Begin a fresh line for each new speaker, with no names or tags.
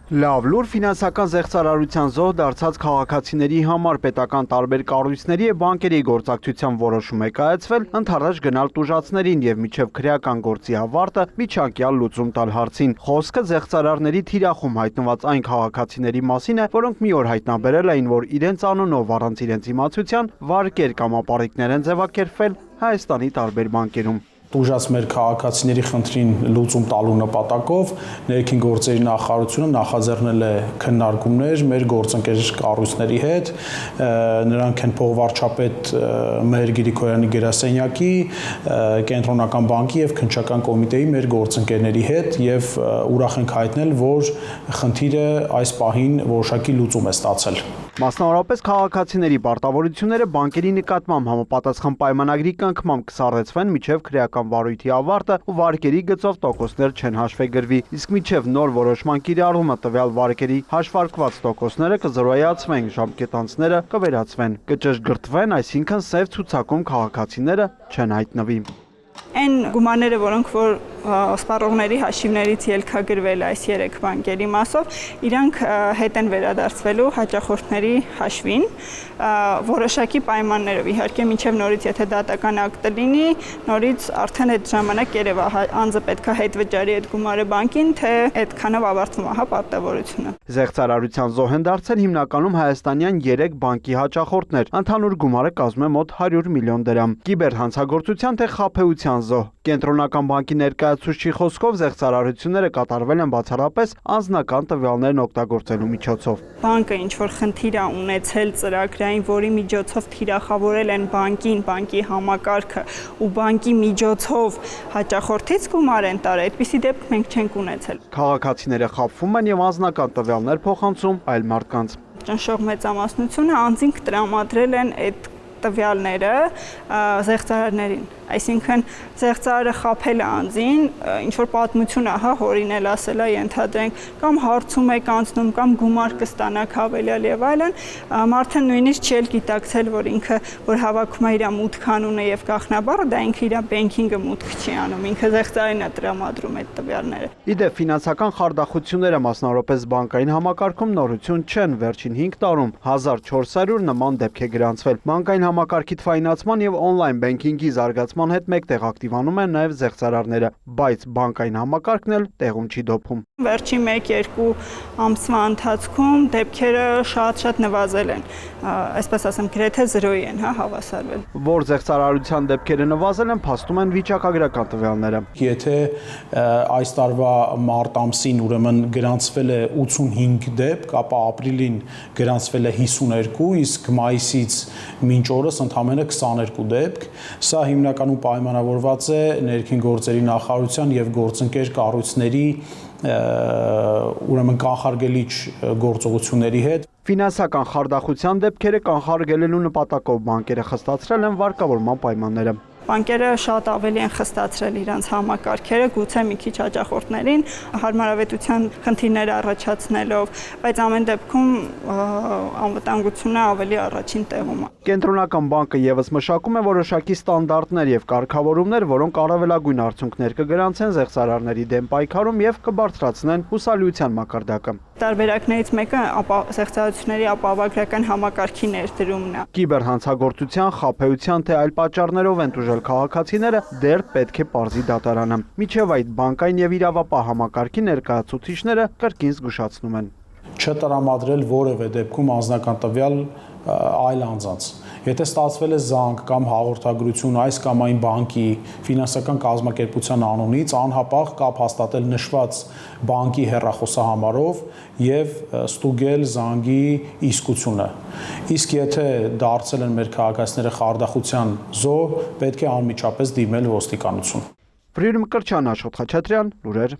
Լավ լուր ֆինանսական զեղծարարության զոհ դարձած քաղաքացիների համար պետական տարբեր կառույցների եւ բանկերի գործակցությամբ որոշում է կայացվել ընդառաջ գնալ տուժածներին եւ միջև քրեական գործի ավարտը միջանկյալ լուծում տալ հարցին։ Խոսքը զեղծարարների թիրախում հայտնված այն քաղաքացիների մասին է, որոնք մի օր հայտնաբերել էին, որ իրենց անունով առանց իրենց իմացության վարկեր կամ ապառիկներ են ձևակերպվել Հայաստանի տարբեր բանկերում։
Տուժած մեր քաղաքացիների խնդրին լուծում տալու նպատակով ներքին գործերի նախարարությունը նախաձեռնել է քննարկումներ մեր գործընկեր կառույցների հետ, նրանք են փոխվարչապետ մեր Գրիգորյանի գրասենյակի, կենտրոնական բանկի եւ քննչական կոմիտեի մեր գործընկերների հետ եւ ուրախ ենք հայտնել, որ խնդիրը այս պահին որոշակի լուծում է ստացել։
Մասնավորապես քաղաքացիների պարտավորությունները բանկերի նկատմամբ համապատասխան պայմանագրի կնքմամբ կսառեցվեն միջև քրեական վարույթի ավարտը ու վարկերի գծով տոկոսներ չեն հաշվեգրվի, իսկ միջև նոր որոշման կիրառումը տվյալ վարկերի հաշվարկված տոկոսները կզրոյացվեն, ժամկետանցները կվերացվեն, կճշգրտվեն, այսինքն սև ցուցակում քաղաքացիները չեն հայտնվի։
Այն գումարները, որոնք որ սպառողների հաշիվներից ելքագրվել այս 3 բանկերի մասով, իրանք հետ են վերադարձվելու հաճախորդների հաշվին, որոշակի պայմաններով, իհարկե մինչև նորից եթե դատական ակտը լինի, նորից արդեն այդ ժամանակ երևա անձը պետք է հետ վճարի այդ գումարը բանկին, թե այդքանով ավարտվում է պարտավորությունը։
Զեղծարարության զոհ են դարձել հիմնականում հայաստանյան 3 բանկի հաճախորդներ, ընդհանուր գումարը կազմում է մոտ 100 միլիոն դրամ։ Կիբերհանցագործության թե խաբեության զոհ Կենտրոնական բանկի ներկայացուցչի խոսքով զեղծարարությունները կատարվել են բացառապես անձնական տվյալներն օգտագործելու միջոցով։
Բանկը ինչ որ խնդիր է ունեցել ծրագրային, որի միջոցով թիրախավորել են բանկին, բանկի համակարգը ու բանկի միջոցով հաճախորդից գումար են տարել, այդպիսի դեպք մենք չենք ունեցել։
Քաղաքացիները խաբվում են եւ անձնական տվյալներ փոխանցում այլ մարդկանց։
Ճնշող մեծամասնությունը անձինք տրամադրել են այդ տվյալները զեղծարարներին, այսինքն զեղծարարը խաբել է անձին, ինչ որ պատմություն է, հորինել ասել է, ենթադրենք, կամ հարցում եք անցնում, կամ գումար կստանաք հավելյալ եւ այլն, մարդը նույնիսկ չի գիտակցել, որ ինքը որ հավաքում է իր մուտք անունը եւ գաղտնաբառը, դա ինքը իր բենքինգը մուտք չի անում, ինքը զեղծարարին է տրամադրում այդ տվյալները։
Իդեպ ֆինանսական խարդախությունները մասնավորապես բանկային համակարգում նորություն չեն, վերջին 5 տարում 1400 նման դեպք է գրանցվել։ Բանկային համակարգի թվայնացման եւ օնլայն բենքինգի զարգացման հետ մեկտեղ ակտիվանում են նաեւ զեղծարարները, բայց բանկային համակարգն էլ տեղում չի դոփում։
Վերջին 1-2 ամսվա ընթացքում դեպքերը շատ նվազել են, այսպես ասեմ, գրեթե 0-ի են, հավասարվել։
Որ զեղծարարության դեպքերը նվազել են, փաստում են վիճակագրական տվյալները։
Եթե այս տարվա մարտ ամսին ուրեմն գրանցվել է 85 դեպք, ապա ապրիլին գրանցվել է 52, իսկ մայիսից մինչ օրս ընդամենը 22 դեպք։ Սա հիմնականում պայմանավորված է ներքին գործերի նախարարության եւ գործընկեր կառույցների ուրեմն կանխարգելիչ գործողությունների հետ։
Ֆինանսական խարդախության դեպքերը կանխարգելելու նպատակով բանկերը խստացրել են վարկավորման պայմանները։
Բանկերը շատ ավելի են խստացրել իրենց համակարգերը, գուցե մի քիչ հաճախորդներին հարմարավետության խնդիրներ առաջացնելով, բայց ամեն դեպքում անվտանգությունը ավելի առաջին տեղում է։
Կենտրոնական բանկը եւս մշակում է որոշակի ստանդարտներ եւ կարգավորումներ, որոնք առավելագույն արդյունքներ կգրանցեն զեղծարարների դեմ պայքարում եւ կբարձրացնեն հուսալիության մակարդակը։
Տարբերակներից մեկը զեղծարարությունների ապահովագրական համակարգի ներդրումն է։
Կիբերհանցագործության, խաբեության թե այլ պատճառներով են տուժել քաղաքացիները, դեռ պետք է պարզի դատարանը։ Միջև այդ բանկային եւ իրավապահ համակարգի ներկայացուցիչները կրկին զգուշացնում են
չտրամադրել որևէ դեպքում անձնական տվյալ այլ անձանց։ Եթե ստացվել է զանգ կամ հաղորդագրություն այս կամ այն բանկի ֆինանսական կազմակերպության անունից, անհապաղ կապ հաստատել նշված բանկի հեռախոսահամարով եւ ստուգել զանգի իսկությունը։ Իսկ եթե դարձել են մեր քաղաքացիները խարդախության զոհ, պետք է անմիջապես դիմել ոստիկանություն։
Ֆրիրմ Կրչյան, Աշոտ Խաչատրյան, լուրեր։